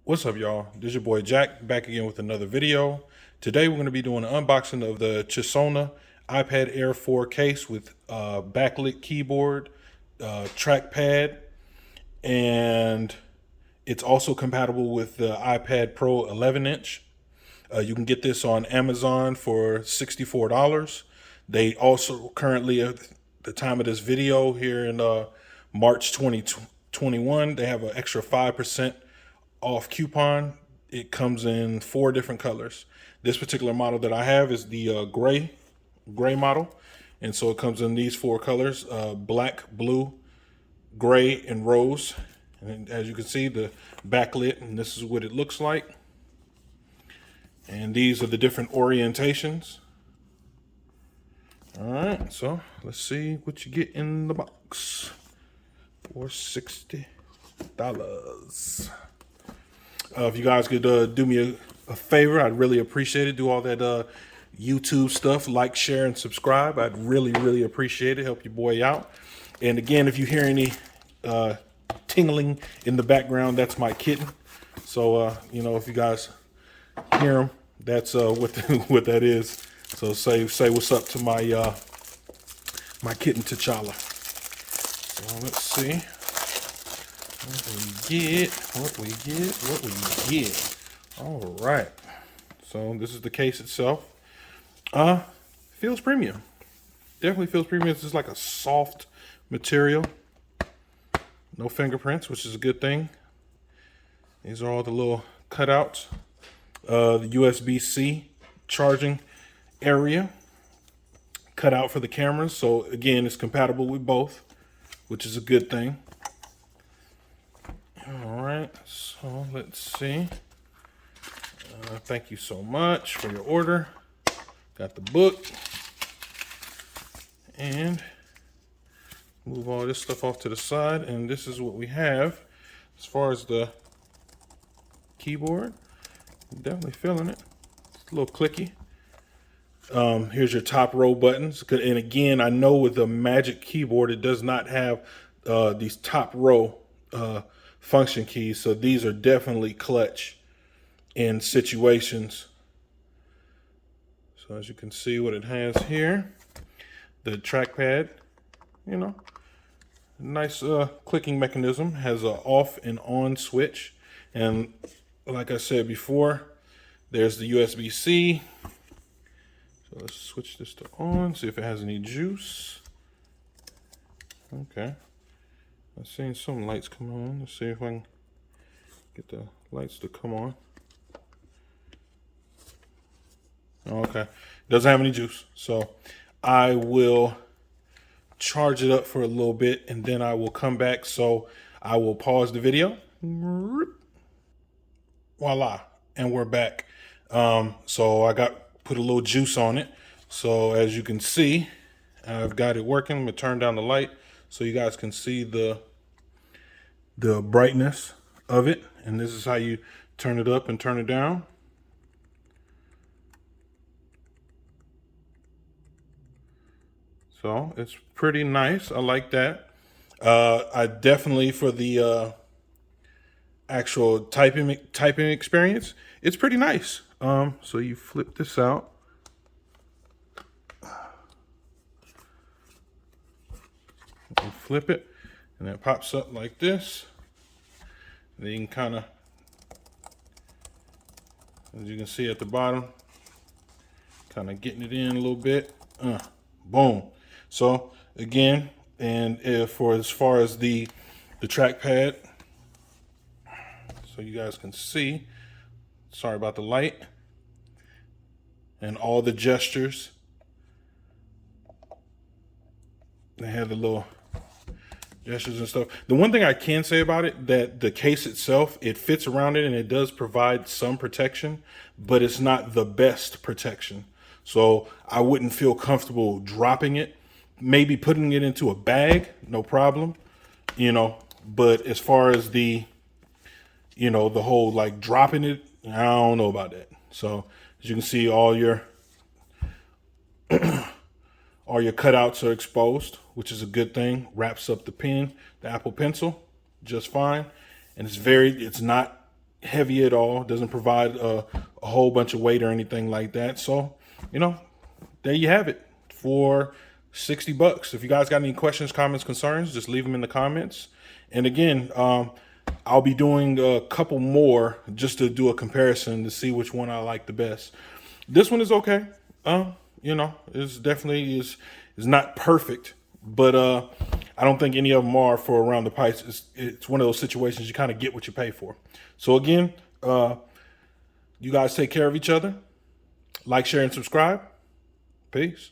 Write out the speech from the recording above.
What's up, y'all? This is your boy Jack, back again with another video. Today we're going to be doing an unboxing of the Chesona iPad Air 4 case with backlit keyboard, trackpad, and it's also compatible with the iPad Pro 11-inch. You can get this on Amazon for $64. They also currently, at the time of this video here in March 2021, they have an extra 5% off coupon. It comes in 4 different colors. This particular model that I have is the gray model, and so it comes in these 4 colors: black, blue, gray, and rose. And as you can see, the backlit, and this is what it looks like. And these are the different orientations. All right, so let's see what you get in the box for $60. If you guys could do me a favor, I'd really appreciate it. Do all that YouTube stuff, like, share, and subscribe. I'd really appreciate it. Help your boy out. And again, if you hear any tingling in the background, that's my kitten. So, if you guys hear him, that's what what that is. So say what's up to my my kitten T'Challa. So let's see. What we get. All right. So this is the case itself. Feels premium. Definitely feels premium. It's just like a soft material. No fingerprints, which is a good thing. These are all the little cutouts. The USB-C charging area cut out for the cameras. So again, it's compatible with both, which is a good thing. All right, so let's see. Thank you so much for your order. Got the book. And move all this stuff off to the side. And this is what we have as far as the keyboard. I'm definitely feeling it. It's a little clicky. Here's your top row buttons. And again, I know with the Magic Keyboard, it does not have these top row function keys. So these are definitely clutch in situations. So as you can see what it has here, the trackpad, nice clicking mechanism, has a off and on switch. And like I said before, there's the USB-C. So let's switch this to on, see if it has any juice. Okay. I've seen some lights come on. Let's see if I can get the lights to come on. Okay. Doesn't have any juice. So I will charge it up for a little bit and then I will come back. So I will pause the video. Voila. And we're back. So I put a little juice on it. So as you can see, I've got it working. I'm gonna turn down the light so you guys can see the brightness of it. And this is how you turn it up and turn it down. So it's pretty nice. I like that. I definitely, for the actual typing experience, it's pretty nice. So you flip this out. You flip it, and it pops up like this. And then you can kind of, as you can see at the bottom, kind of getting it in a little bit. Boom. So again, and as far as the trackpad, so you guys can see, sorry about the light, and all the gestures. They have the little gestures and stuff. The one thing I can say about it, that the case itself, it fits around it and it does provide some protection, but it's not the best protection. So I wouldn't feel comfortable dropping it. Maybe putting it into a bag, no problem, but as far as the whole like dropping it, I don't know about that. So as you can see, all your cutouts are exposed, which is a good thing. Wraps up the pen, the Apple Pencil, just fine. And it's not heavy at all. Doesn't provide a whole bunch of weight or anything like that. So, there you have it for $60. If you guys got any questions, comments, concerns, just leave them in the comments. And again, I'll be doing a couple more just to do a comparison to see which one I like the best. This one is okay. It's definitely is not perfect, but I don't think any of them are for around the price. It's one of those situations you kind of get what you pay for. So again, you guys take care of each other. Like, share, and subscribe. Peace.